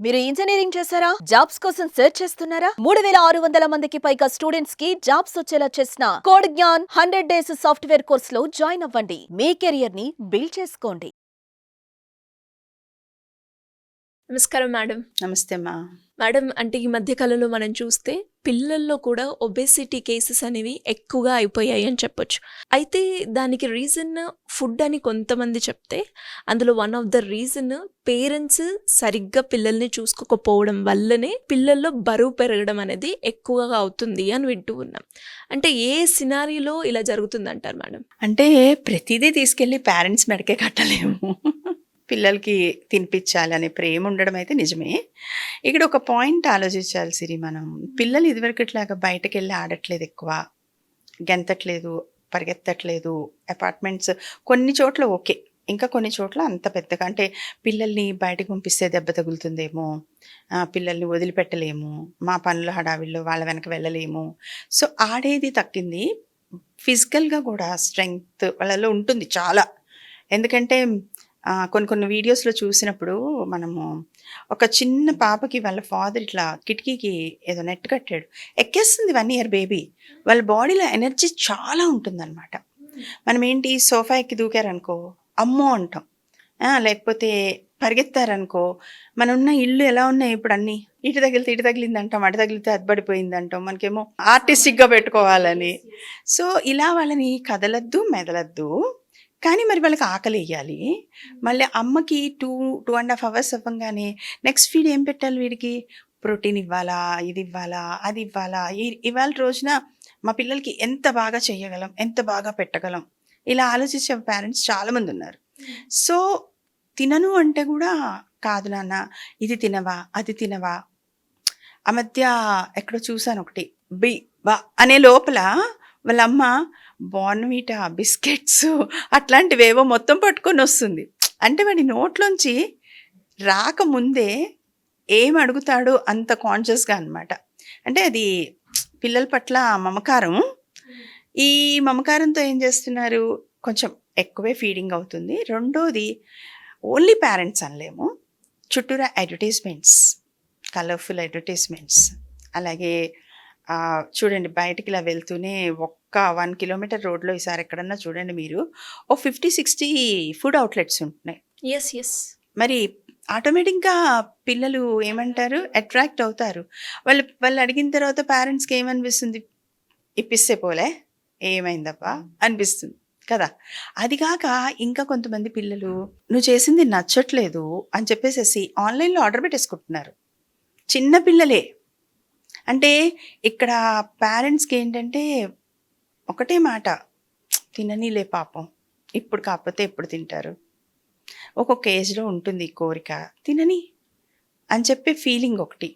మీరు ఇంజనీరింగ్ చేశారా? జాబ్స్ కోసం సెర్చ్ చేస్తున్నారా? 3600 మందికి పైగా స్టూడెంట్స్ కి జాబ్స్ వచ్చేలా చేసిన code Gyan 100 days software course లో జాయిన్ అవ్వండి. మీ కెరియర్ ని బిల్డ్ చేసుకోండి. నమస్కారం మేడం. నమస్తే అమ్మా. మేడం, అంటే ఈ మధ్య కాలంలో మనం చూస్తే పిల్లల్లో కూడా ఒబేసిటీ కేసెస్ అనేవి ఎక్కువగా అయిపోయాయి అని చెప్పొచ్చు. అయితే దానికి రీజన్ ఫుడ్ అని కొంతమంది చెప్తే, అందులో one of the reason parents సరిగ్గా పిల్లల్ని చూసుకోకపోవడం వల్లనే పిల్లల్లో బరువు పెరగడం అనేది ఎక్కువగా అవుతుంది అని వింటూ ఉన్నాం. అంటే ఏ సినారియోలో ఇలా జరుగుతుంది అంటారు మేడం? అంటే ప్రతిదీ తీసుకెళ్ళి పేరెంట్స్ మెడకే కట్టలేము. పిల్లలకి తినిపించాలి అనే ప్రేమ ఉండడం అయితే నిజమే. ఇక్కడ ఒక పాయింట్ ఆలోచించాలి సిరి మనం. పిల్లలు ఇదివరకట్లాగా బయటకు వెళ్ళి ఆడట్లేదు, ఎక్కువ గెంతట్లేదు, పరిగెత్తట్లేదు. అపార్ట్మెంట్స్ కొన్ని చోట్ల ఓకే, ఇంకా కొన్ని చోట్ల అంత పెద్దగా అంటే పిల్లల్ని బయటకు పంపిస్తే దెబ్బ తగులుతుందేమో, పిల్లల్ని వదిలిపెట్టలేము, మా పనుల హడావిల్లో వాళ్ళ వెనక వెళ్ళలేము. సో ఆడేది తగ్గింది. ఫిజికల్గా కూడా స్ట్రెంగ్త్ వాళ్ళలో ఉంటుంది చాలా. ఎందుకంటే కొన్ని వీడియోస్లో చూసినప్పుడు మనము ఒక చిన్న పాపకి వాళ్ళ ఫాదర్ ఇట్లా కిటికీకి ఏదో నెట్ కట్టాడు, ఎక్కేస్తుంది 1 year బేబీ. వాళ్ళ బాడీలో ఎనర్జీ చాలా ఉంటుందన్నమాట. మనం ఏంటి సోఫా ఎక్కి దూకారనుకో అమ్మో అంటాం, లేకపోతే పరిగెత్తారనుకో, మన ఉన్న ఇల్లు ఎలా ఉన్నాయి ఇప్పుడు అన్నీ, ఇటు తగిలితే ఇటు తగిలింది అంటాం, అటు తగిలితే అది పడిపోయింది అంటాం, మనకేమో ఆర్టిస్టిక్గా పెట్టుకోవాలని. సో ఇలా వాళ్ళని కదలద్దు మెదలద్దు, కానీ మరి వాళ్ళకి ఆకలి వేయాలి. మళ్ళీ అమ్మకి 2.5 hours అవ్వగానే నెక్స్ట్ ఫీడ్ ఏం పెట్టాలి, వీడికి ప్రోటీన్ ఇవ్వాలా, ఇది ఇవ్వాలా, అది ఇవ్వాలా. ఇవాళ రోజున మా పిల్లలకి ఎంత బాగా చేయగలం, ఎంత బాగా పెట్టగలం, ఇలా ఆలోచించే పేరెంట్స్ చాలామంది ఉన్నారు. సో తినను అంటే కూడా కాదు నాన్న, ఇది తినవా, అది తినవా. ఆ మధ్య ఎక్కడో చూసాను ఒకటి, బా అనే లోపల వాళ్ళ అమ్మ బోర్న్విటా, బిస్కెట్స్ అట్లాంటివేవో మొత్తం పట్టుకొని వస్తుంది. అంటే వాడి నోట్లోంచి రాకముందే ఏం అడుగుతాడో అంత కాన్షియస్గా అనమాట. అంటే అది పిల్లల పట్ల మమకారం. ఈ మమకారంతో ఏం చేస్తున్నారు, కొంచెం ఎక్కువే ఫీడింగ్ అవుతుంది. రెండోది ఓన్లీ పేరెంట్స్ అనలేము, చుట్టూరా అడ్వర్టైజ్మెంట్స్, కలర్ఫుల్ అడ్వర్టైజ్మెంట్స్. అలాగే చూడండి బయటికి ఇలా వెళ్తూనే ఒక్క 1 kilometer రోడ్లో ఈసారి ఎక్కడన్నా చూడండి మీరు, ఓ 50-60 ఫుడ్ అవుట్లెట్స్ ఉంటున్నాయి. ఎస్. మరి ఆటోమేటిక్గా పిల్లలు ఏమంటారు, అట్రాక్ట్ అవుతారు. వాళ్ళు అడిగిన తర్వాత పేరెంట్స్కి ఏమనిపిస్తుంది, ఇప్పిస్తే పోలే ఏమైందబ్బా అనిపిస్తుంది కదా. అది కాక ఇంకా కొంతమంది పిల్లలు నువ్వు చేసింది నచ్చట్లేదు అని చెప్పేసి ఆన్లైన్లో ఆర్డర్ పెట్టేసుకుంటున్నారు, చిన్న పిల్లలే. అంటే ఇక్కడ పేరెంట్స్కి ఏంటంటే ఒకటే మాట, తిననీలే పాపం, ఇప్పుడు కాకపోతే ఎప్పుడు తింటారు, ఒక్కొక్క ఏజ్లో ఉంటుంది కోరిక, తినని అని చెప్పే ఫీలింగ్ ఒకటి.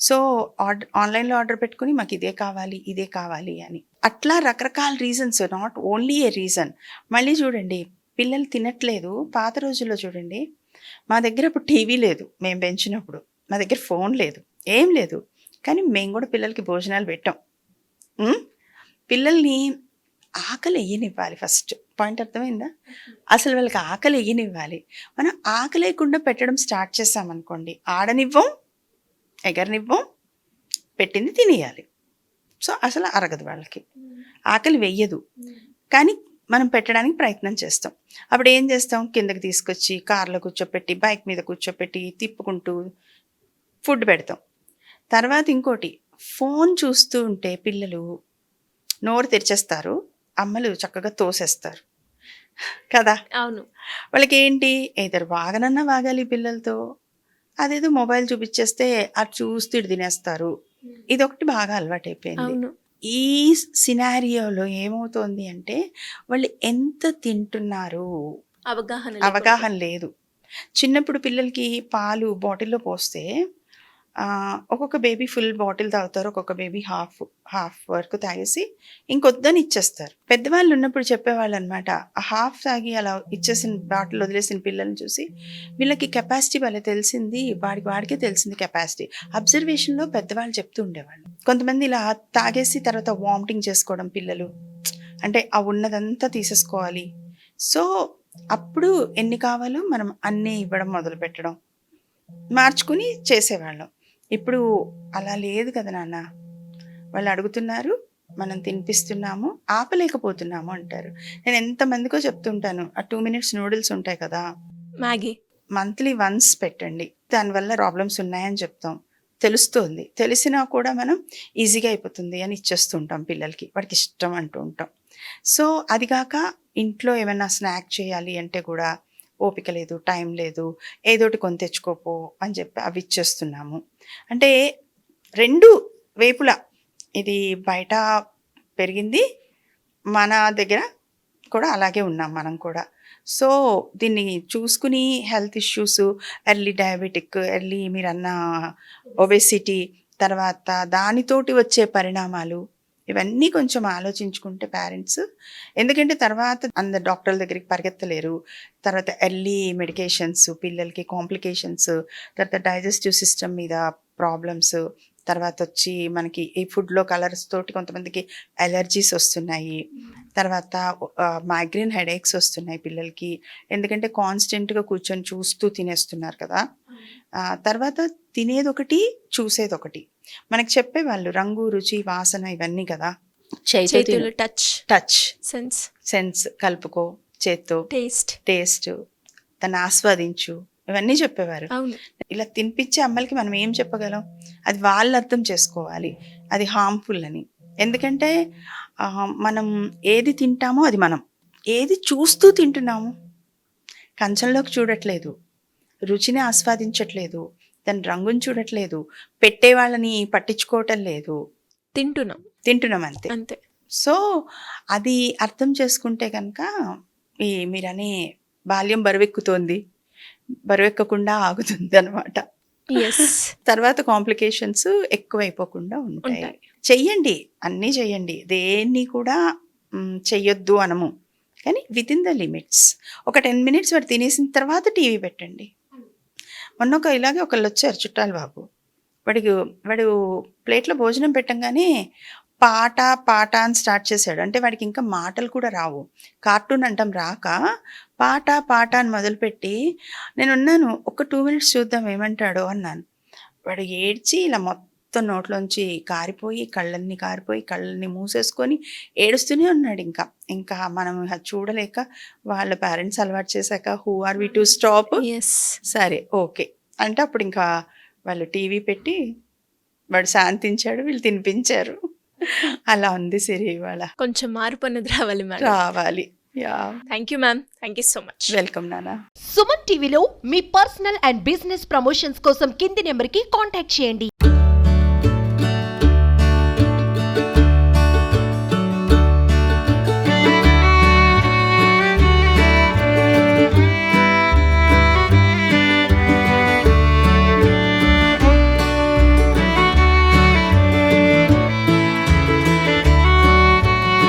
సో ఆన్లైన్లో ఆర్డర్ పెట్టుకుని మాకు ఇదే కావాలి, ఇదే కావాలి అని, అట్లా రకరకాల reasons, not only A reason. మళ్ళీ చూడండి పిల్లలు తినట్లేదు. పాత రోజుల్లో చూడండి, మా దగ్గర అప్పుడు టీవీ లేదు, మేము పెంచినప్పుడు మా దగ్గర ఫోన్ లేదు, ఏం లేదు, కానీ మేము కూడా పిల్లలకి భోజనాలు పెట్టాం. పిల్లల్ని ఆకలి వేయనివ్వాలి, ఫస్ట్ పాయింట్ అర్థమైందా. అసలు వాళ్ళకి ఆకలి వేయనివ్వాలి. మనం ఆకలి లేకుండా పెట్టడం స్టార్ట్ చేసామనుకోండి, ఆడనివ్వం, ఎగరనివ్వం, పెట్టింది తినేయాలి. సో అసలు అరగదు వాళ్ళకి, ఆకలి వెయ్యదు, కానీ మనం పెట్టడానికి ప్రయత్నం చేస్తాం. అప్పుడు ఏం చేస్తాం, కిందకి తీసుకొచ్చి కార్లో కూర్చోపెట్టి, బైక్ మీద కూర్చోపెట్టి తిప్పుకుంటూ ఫుడ్ పెడతాం. తర్వాత ఇంకోటి, ఫోన్ చూస్తూ ఉంటే పిల్లలు నోరు తెరిచేస్తారు, అమ్మలు చక్కగా తోసేస్తారు కదా. అవును. వాళ్ళకి ఏంటి, ఏదరు వాగనన్నా వాగాలి పిల్లలతో, అదేదో మొబైల్ చూపించేస్తే అది చూస్తూ ఇటు తినేస్తారు. ఇదొకటి బాగా అలవాటైపోయింది. ఈ సినారియోలో ఏమవుతోంది అంటే వాళ్ళు ఎంత తింటున్నారు అవగాహన లేదు. చిన్నప్పుడు పిల్లలకి పాలు బాటిల్లో పోస్తే ఒక్కొక్క బేబీ ఫుల్ బాటిల్ తాగుతారు, ఒక్కొక్క బేబీ హాఫ్ వరకు తాగేసి ఇంకొద్దని ఇచ్చేస్తారు. పెద్దవాళ్ళు ఉన్నప్పుడు చెప్పేవాళ్ళు అనమాట, ఆ హాఫ్ తాగి అలా ఇచ్చేసిన బాటిల్ వదిలేసిన పిల్లల్ని చూసి వీళ్ళకి కెపాసిటీ వాళ్ళే తెలిసింది, వాడికే తెలిసింది కెపాసిటీ. అబ్జర్వేషన్లో పెద్దవాళ్ళు చెప్తూ ఉండేవాళ్ళు. కొంతమంది ఇలా తాగేసి తర్వాత వామిటింగ్ చేసుకోవడం పిల్లలు, అంటే ఆ ఉన్నదంతా తీసేసుకోవాలి. సో అప్పుడు ఎన్ని కావాలో మనం అన్నీ ఇవ్వడం మొదలు పెట్టడం. మార్చుకుని చేసేవాళ్ళం. ఇప్పుడు అలా లేదు కదా నాన్న. వాళ్ళు అడుగుతున్నారు, మనం తినిపిస్తున్నాము, ఆపలేకపోతున్నాము అంటారు. నేను ఎంతమందికో చెప్తుంటాను, ఆ 2 మినిట్స్ నూడిల్స్ ఉంటాయి కదా, మ్యాగీ. మంత్లీ వన్స్ పెట్టండి. దానివల్ల ప్రాబ్లమ్స్ ఉన్నాయని చెప్తాం. తెలుస్తుంది. తెలిసినా కూడా మనం ఈజీగా అయిపోతుంది అని ఇచ్చేస్తుంటాం పిల్లలకి. వాడికి ఇష్టం అంటూ ఉంటాం. సో అది కాక ఇంట్లో ఏమైనా స్నాక్ చేయాలి అంటే కూడా ఓపిక లేదు, టైం లేదు, ఏదోటి కొని తెచ్చుకోపో అని చెప్పి అవి ఇచ్చేస్తున్నాము. అంటే 2 వైపులా ఇది బయట పెరిగింది, మన దగ్గర కూడా అలాగే ఉన్నాం మనం కూడా. సో దీన్ని చూసుకుని health issues, early diabetic, early మీరన్న ఒబెసిటీ, తర్వాత దానితోటి వచ్చే పరిణామాలు, ఇవన్నీ కొంచెం ఆలోచించుకుంటే పేరెంట్స్, ఎందుకంటే తర్వాత అందరు డాక్టర్ల దగ్గరికి పరిగెత్తలేరు. తర్వాత ఎర్లీ మెడికేషన్స్, పిల్లలకి కాంప్లికేషన్స్, తర్వాత డైజెస్టివ్ సిస్టమ్ మీద ప్రాబ్లమ్స్, తర్వాత వచ్చి మనకి ఈ ఫుడ్లో కలర్స్ తోటి కొంతమందికి అలర్జీస్ వస్తున్నాయి. తర్వాత మైగ్రేన్ హెడేక్స్ వస్తున్నాయి పిల్లలకి, ఎందుకంటే కాన్స్టెంట్గా కూర్చొని చూస్తూ తినేస్తున్నారు కదా. తర్వాత తినేది ఒకటి, చూసేది ఒకటి. మనకి చెప్పేవాళ్ళు రంగు, రుచి, వాసన ఇవన్నీ కదా. చేతులు టచ్, సెన్స్, సెన్స్ కలుపుకో చేత్తో, టేస్ట్ దాన్ని ఆస్వాదించు, ఇవన్నీ చెప్పేవారు. అవును. ఇలా తినిపించే అమ్మలకి మనం ఏం చెప్పగలం? అది వాళ్ళు అర్థం చేసుకోవాలి అది హార్మ్ఫుల్ అని. ఎందుకంటే మనం ఏది తింటామో అది మనం, ఏది చూస్తూ తింటున్నాము, కంచంలోకి చూడట్లేదు, రుచిని ఆస్వాదించట్లేదు, దాని రంగుని చూడట్లేదు, పెట్టే వాళ్ళని పట్టించుకోవటం లేదు, తింటున్నాం అంతే. సో అది అర్థం చేసుకుంటే కనుక ఈ మీరనే బాల్యం బరువెక్కుతోంది, బరువెక్కకుండా ఆగుతుంది అనమాట. తర్వాత కాంప్లికేషన్స్ ఎక్కువైపోకుండా ఉంటాయి. చెయ్యండి, అన్నీ చెయ్యండి, దేన్ని కూడా చెయ్యొద్దు అనము, కానీ వితిన్ ద లిమిట్స్. ఒక 10 మినిట్స్ వాడు తినేసిన తర్వాత టీవీ పెట్టండి. మొన్న ఇలాగే ఒకళ్ళు వచ్చారు చుట్టాలు బాబు, వాడు ప్లేట్లో భోజనం పెట్టంగానే పాట అని స్టార్ట్ చేశాడు. అంటే వాడికి ఇంకా మాటలు కూడా రావు, కార్టూన్ అంటాం రాక పాట అని మొదలుపెట్టి, నేనున్నాను ఒక 2 మినిట్స్ చూద్దాం ఏమంటాడో అన్నాను. వాడు ఏడ్చి ఇలా మొత్తం నోట్లోంచి కళ్ళన్ని మూసేసుకొని ఏడుస్తూనే ఉన్నాడు. ఇంకా మనం చూడలేక వాళ్ళ పేరెంట్స్ అలవాటు చేశాక who are we to stop. సరే ఓకే అంటే అప్పుడు ఇంకా వాళ్ళు టీవీ పెట్టి వాడు శాంతించాడు, వీళ్ళు తినిపించారు. అలా ఉంది సిరి. ఇవాళ కొంచెం మార్పు అనేది రావాలి. Thank you ma'am, thank you so much. Welcome నాన్న. సుమన్ టీవీలో మీ పర్సనల్ అండ్ బిజినెస్ ప్రమోషన్స్ కోసం కింది నెంబర్కి కాంటాక్ట్ చేయండి.